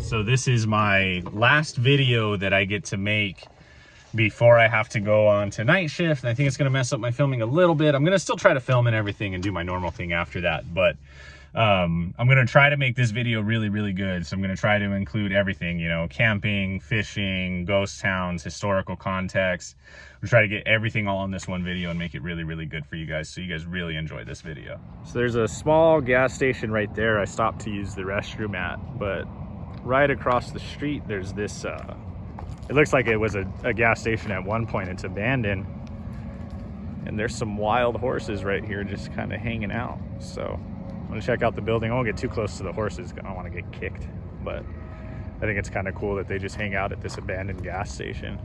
So this is my last video that I get to make before I have to go on to night shift. And I think it's gonna mess up my filming a little bit. I'm gonna still try to film and everything and do my normal thing after that, but I'm gonna try to make this video really, really good. So I'm gonna try to include everything, you know, camping, fishing, ghost towns, historical context. I'm gonna try to get everything all in this one video and make it really, really good for you guys, so you guys really enjoy this video. So there's a small gas station right there I stopped to use the restroom at, but right across the street there's this it looks like it was a gas station at one point. It's abandoned, and there's some wild horses right here just kind of hanging out. So I'm gonna check out the building. I won't get too close to the horses, I don't want to get kicked, but I think it's kind of cool that they just hang out at this abandoned gas station.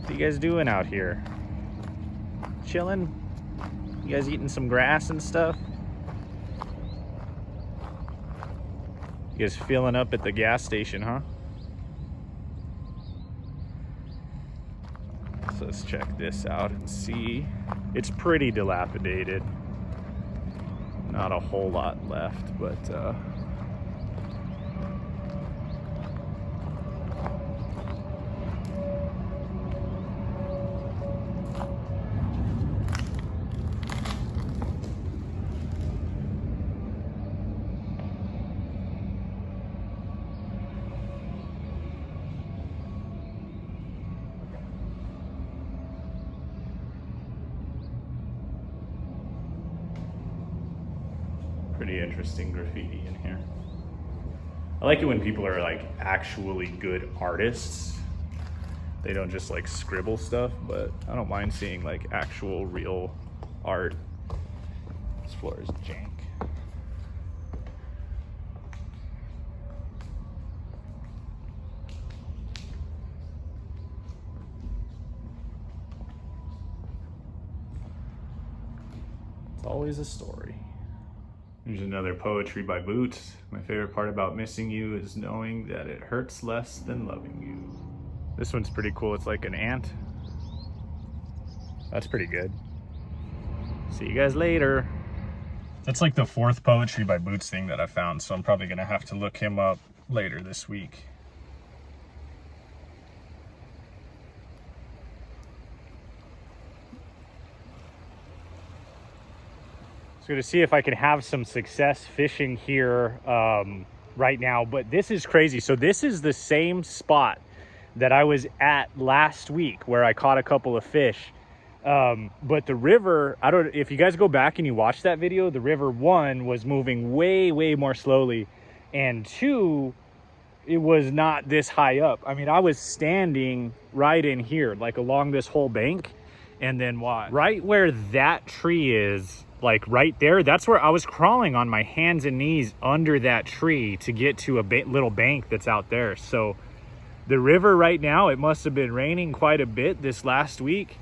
What are you guys doing out here? Chilling? You guys eating some grass and stuff? You guys filling up at the gas station, huh? So let's check this out and see. It's pretty dilapidated. Not a whole lot left, but pretty interesting graffiti in here. I like it when people are like actually good artists. They don't just like scribble stuff, but I don't mind seeing like actual real art. This floor is jank. It's always a story. Here's another poetry by Boots. My favorite part about missing you is knowing that it hurts less than loving you. This one's pretty cool. It's like an ant. That's pretty good. See you guys later. That's like the fourth poetry by Boots thing that I found, so I'm probably gonna have to look him up later this week. So I'm gonna see if I can have some success fishing here right now, but this is crazy. So this is the same spot that I was at last week where I caught a couple of fish. But the river, I don't, if you guys go back and you watch that video, the river, one, was moving way, way more slowly, and two, it was not this high up. I mean, I was standing right in here, like along this whole bank, and then watch. Right where that tree is, like right there, that's where I was crawling on my hands and knees under that tree to get to a little bank that's out there. So the river right now, it must have been raining quite a bit this last week.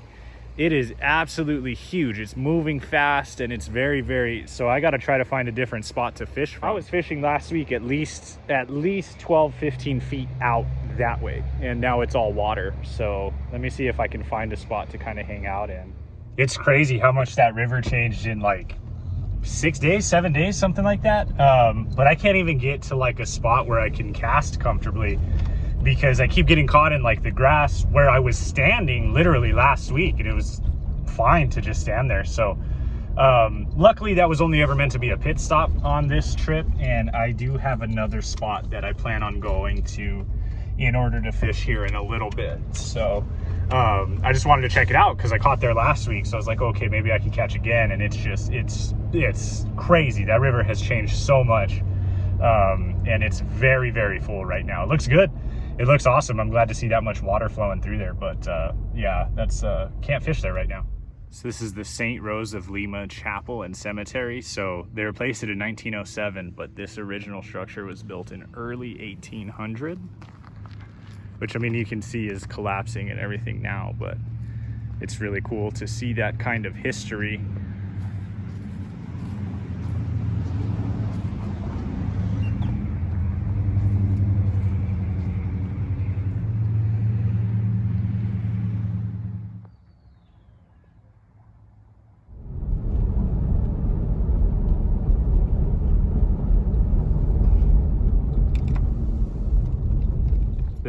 It is absolutely huge. It's moving fast, and it's very, very, so I got to try to find a different spot to fish from. I was fishing last week at least 12, 15 feet out that way, and now it's all water. So let me see if I can find a spot to kind of hang out in. It's crazy how much that river changed in like 6 days, 7 days, something like that. But I can't even get to like a spot where I can cast comfortably, because I keep getting caught in like the grass where I was standing literally last week, and it was fine to just stand there. So luckily that was only ever meant to be a pit stop on this trip, and I do have another spot that I plan on going to in order to fish here in a little bit. So I just wanted to check it out because I caught there last week, so I was like, okay, maybe I can catch again. And it's just, it's crazy. That river has changed so much, and it's very, very full right now. It looks good. It looks awesome. I'm glad to see that much water flowing through there, but yeah, that's can't fish there right now. So this is the St. Rose of Lima Chapel and Cemetery. So they replaced it in 1907, but this original structure was built in early 1800, which, I mean, you can see is collapsing and everything now, but it's really cool to see that kind of history.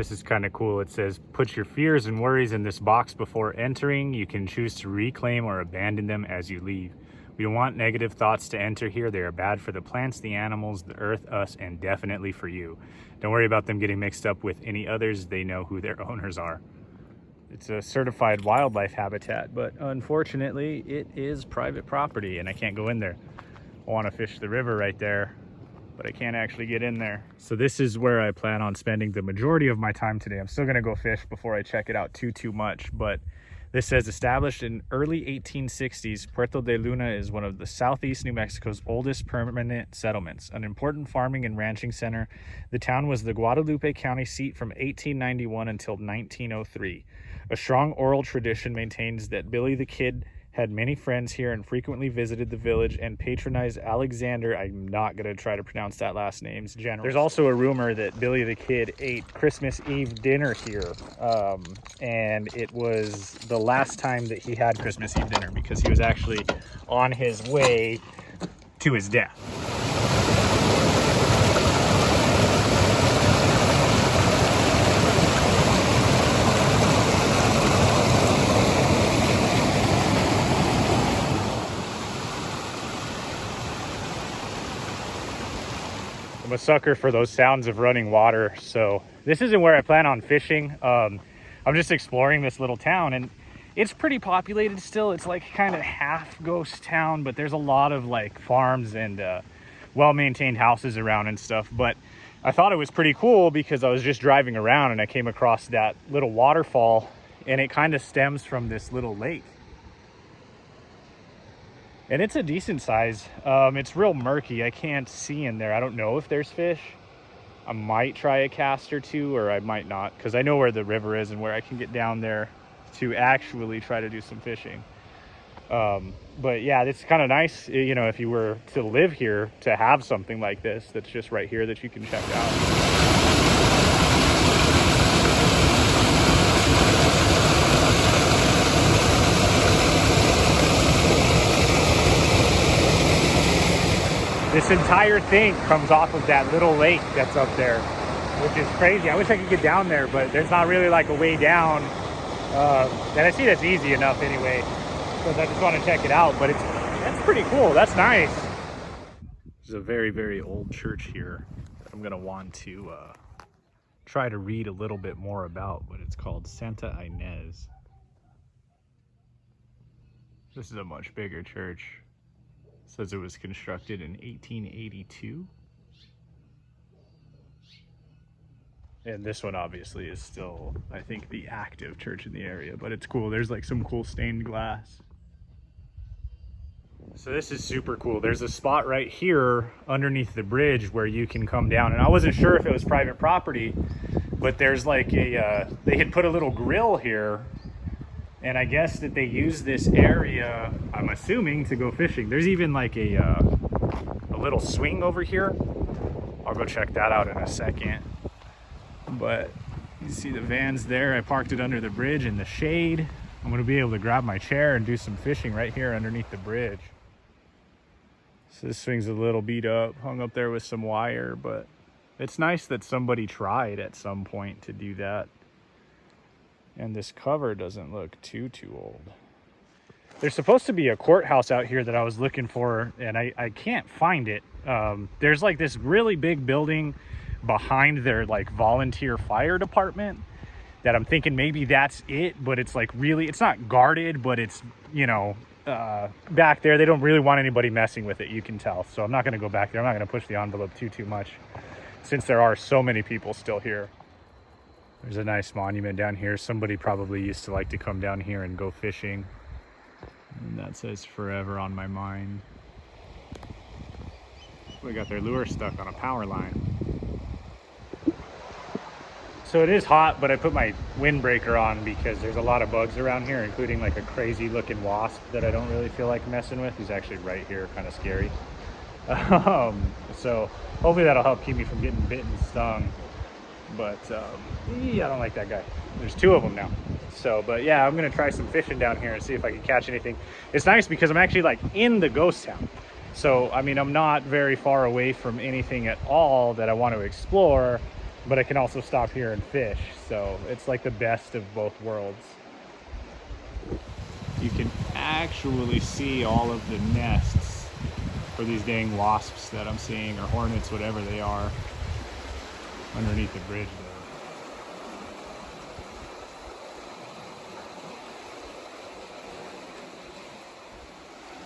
this is kind of cool. It says, put your fears and worries in this box before entering. You can choose to reclaim or abandon them as you leave. We don't want negative thoughts to enter here. They are bad for the plants, the animals, the earth, us, and definitely for you. Don't worry about them getting mixed up with any others. They know who their owners are. It's a certified wildlife habitat, but unfortunately it is private property and I can't go in there. I want to fish the river right there, but I can't actually get in there. So this is where I plan on spending the majority of my time today. I'm still gonna go fish before I check it out too much, but this says, established in early 1860s, Puerto de Luna is one of the southeast New Mexico's oldest permanent settlements. An important farming and ranching center, the town was the Guadalupe County seat from 1891 until 1903. A strong oral tradition maintains that Billy the Kid had many friends here and frequently visited the village and patronized Alexander. I'm not going to try to pronounce that last name's general. There's also a rumor that Billy the Kid ate Christmas Eve dinner here. And it was the last time that he had Christmas Eve dinner because he was actually on his way to his death. I'm a sucker for those sounds of running water, so this isn't where I plan on fishing. I'm just exploring this little town, and it's pretty populated still. It's like kind of half ghost town, but there's a lot of like farms and well-maintained houses around and stuff. But I thought it was pretty cool because I was just driving around and I came across that little waterfall, and it kind of stems from this little lake. And it's a decent size. It's real murky. I can't see in there. I don't know if there's fish. I might try a cast or two, or I might not, because I know where the river is and where I can get down there to actually try to do some fishing. But yeah, it's kind of nice, you know, if you were to live here, to have something like this that's just right here that you can check out. This entire thing comes off of that little lake that's up there, which is crazy. I wish I could get down there, but there's not really like a way down. And I see that's easy enough anyway, because I just want to check it out. But that's pretty cool. That's nice. There's a very, very old church here that I'm gonna want to try to read a little bit more about, but it's called Santa Inez. This is a much bigger church. Says it was constructed in 1882. And this one obviously is still, I think, the active church in the area, but it's cool. There's like some cool stained glass. So this is super cool. There's a spot right here underneath the bridge where you can come down. And I wasn't sure if it was private property, but there's like a, they had put a little grill here. And I guess that they use this area, I'm assuming, to go fishing. There's even like a little swing over here. I'll go check that out in a second. But you see the van's there. I parked it under the bridge in the shade. I'm gonna be able to grab my chair and do some fishing right here underneath the bridge. So this swing's a little beat up, hung up there with some wire, but it's nice that somebody tried at some point to do that. And this cover doesn't look too old. There's supposed to be a courthouse out here that I was looking for, and I can't find it. There's like this really big building behind their like volunteer fire department that I'm thinking maybe that's it, but it's like really, it's not guarded, but it's, you know, back there. They don't really want anybody messing with it, you can tell. So I'm not gonna go back there. I'm not gonna push the envelope too much since there are so many people still here. There's a nice monument down here. Somebody probably used to like to come down here and go fishing. And that says forever on my mind. We got their lure stuck on a power line. So it is hot, but I put my windbreaker on because there's a lot of bugs around here, including like a crazy looking wasp that I don't really feel like messing with. He's actually right here, kind of scary. So hopefully that'll help keep me from getting bitten and stung. But yeah, I don't like that guy. There's two of them now. So, but yeah, I'm gonna try some fishing down here and see if I can catch anything. It's nice because I'm actually like in the ghost town. So, I mean, I'm not very far away from anything at all that I want to explore. but I can also stop here and fish. So it's like the best of both worlds. You can actually see all of the nests for these dang wasps that I'm seeing, or hornets, whatever they are, underneath the bridge there.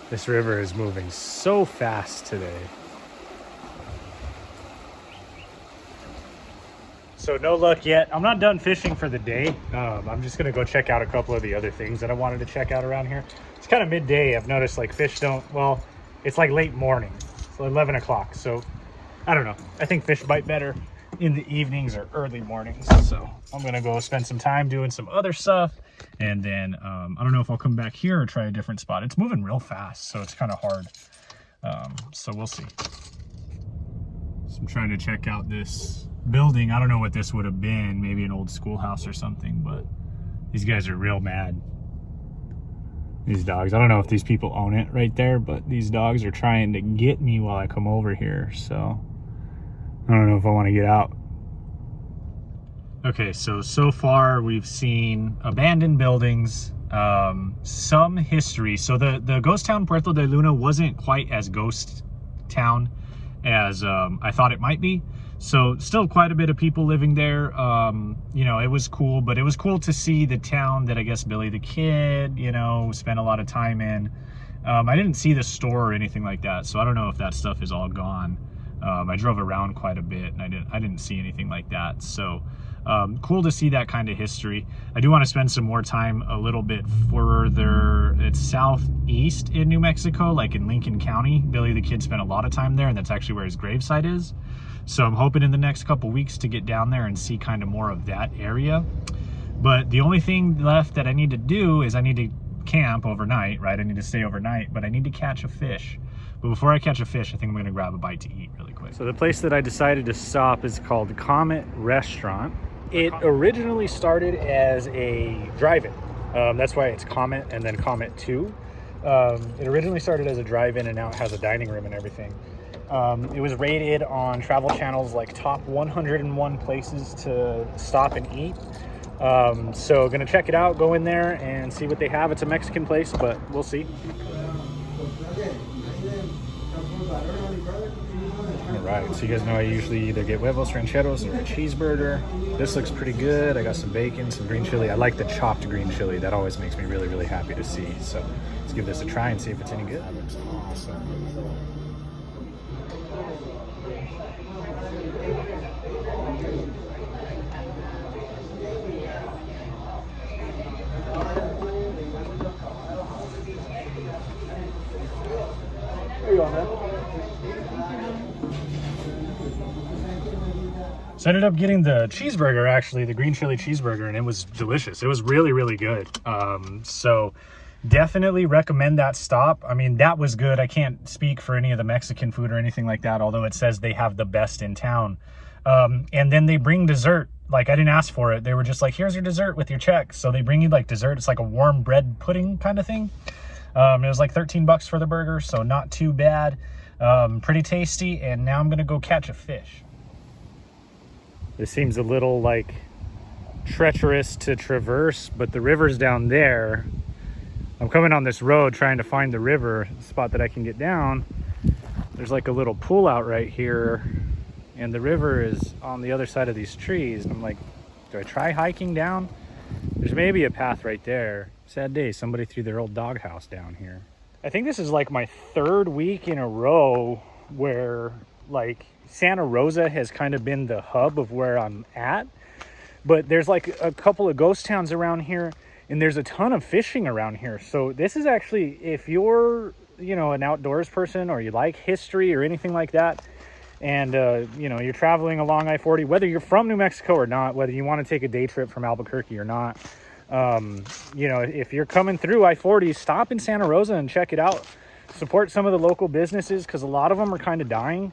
This river is moving so fast today. So no luck yet. I'm not done fishing for the day. I'm just gonna go check out a couple of the other things that I wanted to check out around here. It's kind of midday. I've noticed like fish don't, well, it's like late morning, so 11 o'clock. So I don't know. I think fish bite better in the evenings or early mornings. So I'm gonna go spend some time doing some other stuff. And then I don't know if I'll come back here or try a different spot. It's moving real fast, so it's kind of hard. So we'll see. So I'm trying to check out this building. I don't know what this would have been, maybe an old schoolhouse or something, but these guys are real mad. These dogs, I don't know if these people own it right there, but these dogs are trying to get me while I come over here, so I don't know if I want to get out. Okay, so far we've seen abandoned buildings, some history. So the ghost town Puerto de Luna wasn't quite as ghost town as I thought it might be. So still quite a bit of people living there. You know, it was cool, but it was cool to see the town that I guess Billy the Kid, you know, spent a lot of time in. I didn't see the store or anything like that, so I don't know if that stuff is all gone. I drove around quite a bit and I didn't see anything like that. So cool to see that kind of history. I do want to spend some more time a little bit further. It's southeast in New Mexico, like in Lincoln County. Billy the Kid spent a lot of time there, and that's actually where his gravesite is. So I'm hoping in the next couple weeks to get down there and see kind of more of that area. But the only thing left that I need to do is I need to camp overnight, right? I need to stay overnight, but I need to catch a fish. But before I catch a fish, I think I'm gonna grab a bite to eat really quick. So the place that I decided to stop is called Comet Restaurant. It originally started as a drive-in. That's why it's Comet and then Comet 2. It originally started as a drive-in, and now it has a dining room and everything. It was rated on Travel Channel's like top 101 places to stop and eat. So gonna check it out, go in there and see what they have. It's a Mexican place, but we'll see. All right, so you guys know I usually either get huevos rancheros or a cheeseburger. This looks pretty good. I got some bacon, some green chili. I like the chopped green chili. That always makes me really, really happy to see. So let's give this a try and see if it's any good. That looks awesome. There you go, man. So I ended up getting the cheeseburger, actually, the green chili cheeseburger, and it was delicious. It was really, really good. So definitely recommend that stop. I mean, that was good. I can't speak for any of the Mexican food or anything like that, although it says they have the best in town. And then they bring dessert. Like, I didn't ask for it. They were just like, here's your dessert with your check. So they bring you like dessert. It's like a warm bread pudding kind of thing. It was like 13 bucks for the burger, so not too bad. Pretty tasty. And now I'm gonna go catch a fish. This seems a little like treacherous to traverse, but the river's down there. I'm coming on this road trying to find the river spot that I can get down. There's like a little pool out right here, and the river is on the other side of these trees. And I'm like, do I try hiking down? There's maybe a path right there. Sad day, somebody threw their old doghouse down here. I think this is like my third week in a row where like Santa Rosa has kind of been the hub of where I'm at, but there's like a couple of ghost towns around here, and there's a ton of fishing around here. So this is actually, if you're, you know, an outdoors person or you like history or anything like that, and you know, you're traveling along I-40, whether you're from New Mexico or not, whether you want to take a day trip from Albuquerque or not, you know, if you're coming through I-40, stop in Santa Rosa and check it out. Support some of the local businesses, because a lot of them are kind of dying.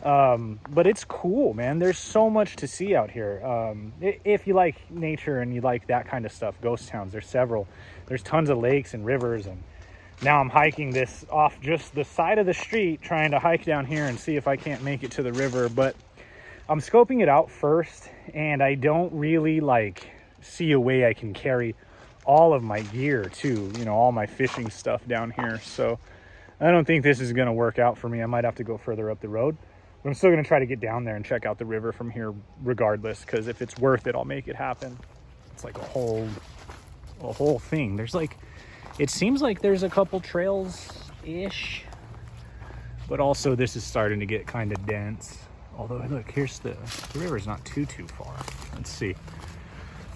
But it's cool, man. There's so much to see out here. If you like nature and you like that kind of stuff, ghost towns, there's several. There's tons of lakes and rivers, and now I'm hiking this off just the side of the street, trying to hike down here and see if I can't make it to the river. But I'm scoping it out first, and I don't really like see a way I can carry all of my gear too, you know, all my fishing stuff down here. So I don't think this is going to work out for me. I might have to go further up the road, but I'm still going to try to get down there and check out the river from here regardless, because if it's worth it, I'll make it happen. It's like a whole thing. There's like, it seems like there's a couple trails ish, but also this is starting to get kind of dense. Although look, here's the river's not too far.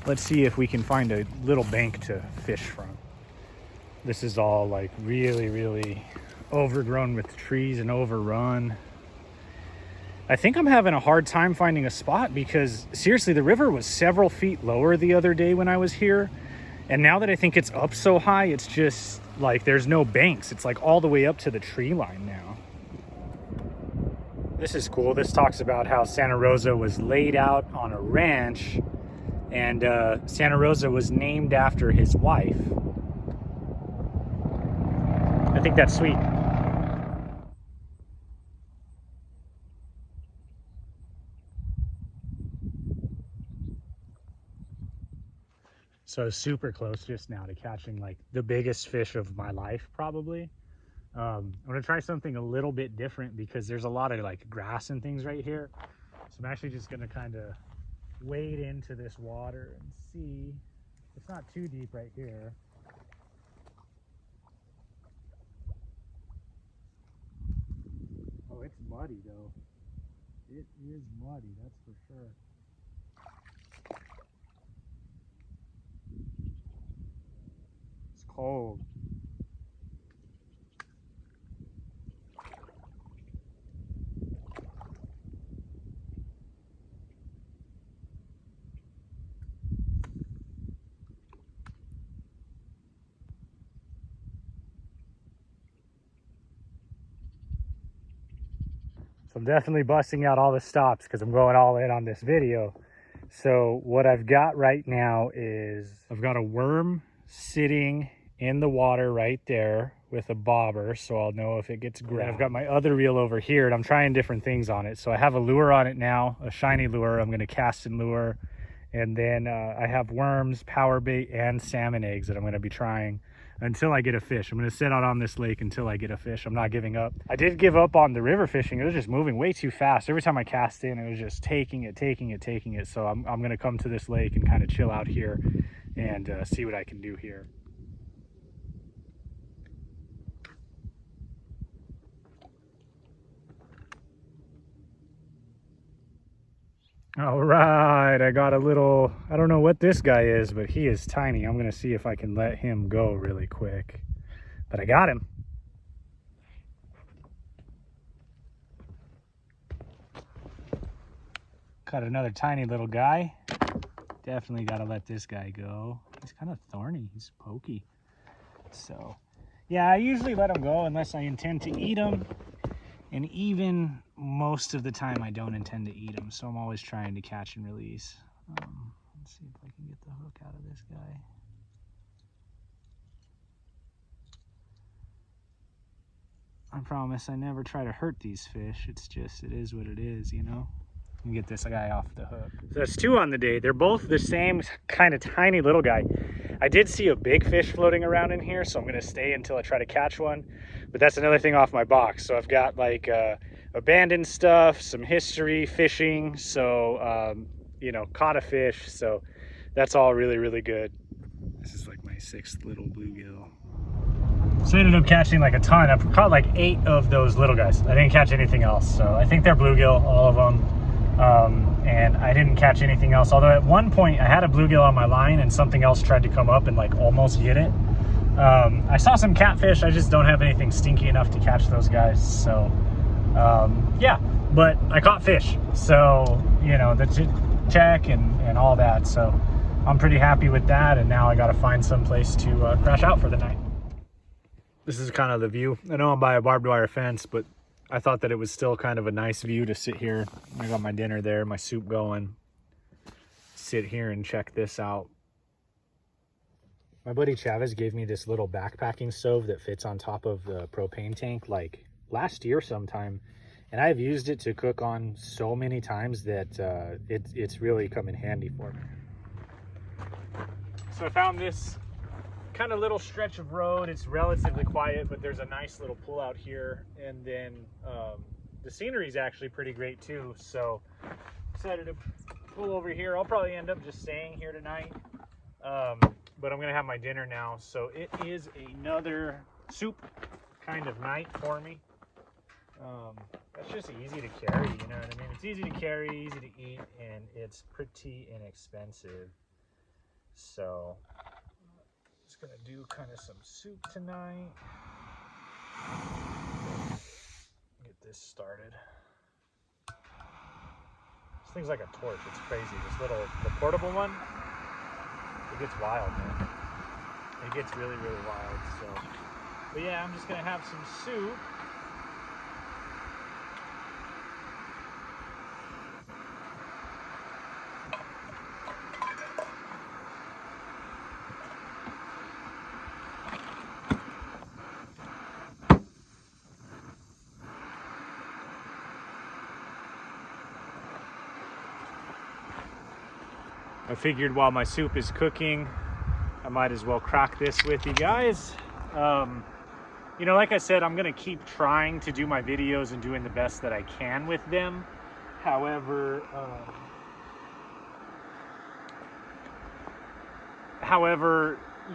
Let's see if we can find a little bank to fish from. This is all like really overgrown with trees and overrun. I think I'm having a hard time finding a spot because seriously, the river was several feet lower the other day when I was here. And now that I think it's up so high, it's just like there's no banks. It's like all the way up to the tree line now. This is cool. This talks about how Santa Rosa was laid out on a ranch, and Santa Rosa was named after his wife. I think that's sweet. So I was super close just now to catching like the biggest fish of my life, probably. I'm gonna try something a little bit different because there's a lot of like grass and things right here. So I'm actually just gonna kind of wade into this water and see. It's not too deep right here. Oh, it's muddy though. It is muddy, that's for sure. It's cold. So I'm definitely busting out all the stops because I'm going all in on this video. So what I've got right now is I've got a worm sitting in the water right there with a bobber, so I'll know if it gets grabbed. I've got my other reel over here and I'm trying different things on it. So I have a lure on it now, a shiny lure. I'm going to cast and lure. And then I have worms, power bait, and salmon eggs that I'm going to be trying until I get a fish. I'm going to sit out on this lake until I get a fish. I'm not giving up. I did give up on the river fishing. It was just moving way too fast. Every time I cast in, it was just taking it. So I'm going to come to this lake and kind of chill out here and see what I can do here. All right, I got a little, I don't know what this guy is, but he is tiny. I'm going to see if I can let him go really quick. But I got him. Got another tiny little guy. Definitely got to let this guy go. He's kind of thorny. He's pokey. So, yeah, I usually let him go unless I intend to eat him. And even most of the time, I don't intend to eat them. So I'm always trying to catch and release. Let's see if I can get the hook out of this guy. I promise I never try to hurt these fish. It's just, it is what it is, you know? Let me get this guy off the hook. So that's two on the day. They're both the same kind of tiny little guy. I did see a big fish floating around in here, so I'm going to stay until I try to catch one. But that's another thing off my box. So I've got like abandoned stuff, some history, fishing. So, you know, caught a fish. So that's all really good. This is like my 6th little bluegill. So I ended up catching like a ton. I've caught like 8 of those little guys. I didn't catch anything else. So I think they're bluegill, all of them. And I didn't catch anything else. Although at one point I had a bluegill on my line and something else tried to come up and like almost get it. I saw some catfish. I just don't have anything stinky enough to catch those guys. So, yeah, but I caught fish. So, you know, the check and all that. So I'm pretty happy with that. And now I got to find some place to crash out for the night. This is kind of the view. I know I'm by a barbed wire fence, but I thought that it was still kind of a nice view to sit here. I got my dinner there, my soup going. Sit here and check this out. My buddy Chavez gave me this little backpacking stove that fits on top of the propane tank like last year sometime. And I've used it to cook on so many times that it's really come in handy for me. So I found this kind of little stretch of road. It's relatively quiet, but there's a nice little pull out here, and then the scenery is actually pretty great too. So decided to pull over here. I'll probably end up just staying here tonight, but I'm gonna have my dinner now. So it is another soup kind of night for me. That's just easy to carry, you know what I mean? It's easy to carry, easy to eat, and it's pretty inexpensive. So just gonna do kind of some soup tonight. Get this started. This thing's like a torch. It's crazy. The portable one, it gets wild, man. It gets really, really wild. So, but yeah, I'm just gonna have some soup. I figured while my soup is cooking, I might as well crack this with you guys. You know, like I said, I'm gonna keep trying to do my videos and doing the best that I can with them. However,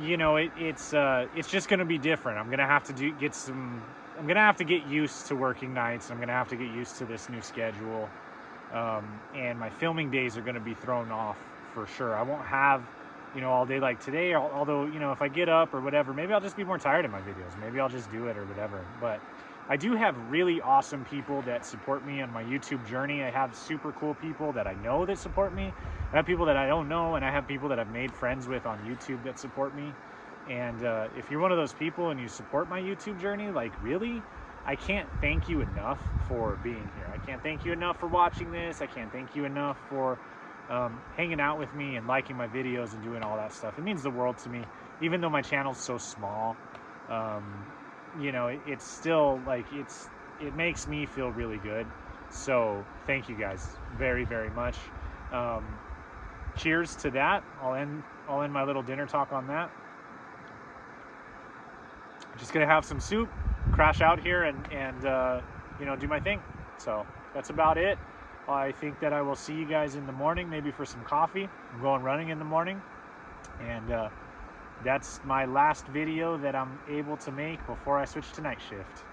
you know, it's just gonna be different. I'm gonna have to I'm gonna have to get used to working nights. I'm gonna have to get used to this new schedule, and my filming days are gonna be thrown off for sure. I won't have, you know, all day like today, although, you know, if I get up or whatever, maybe I'll just be more tired in my videos. Maybe I'll just do it or whatever. But I do have really awesome people that support me on my YouTube journey. I have super cool people that I know that support me. I have people that I don't know, and I have people that I've made friends with on YouTube that support me. And if you're one of those people and you support my YouTube journey, like, really, I can't thank you enough for being here. I can't thank you enough for watching this. I can't thank you enough for hanging out with me and liking my videos and doing all that stuff. It means the world to me, even though my channel's so small. You know, it's still like, it makes me feel really good. So thank you guys very, very much. Cheers to that. I'll end my little dinner talk on that. Just gonna have some soup, crash out here, and you know, do my thing. So that's about it. I think that I will see you guys in the morning, maybe for some coffee. I'm going running in the morning, and that's my last video that I'm able to make before I switch to night shift.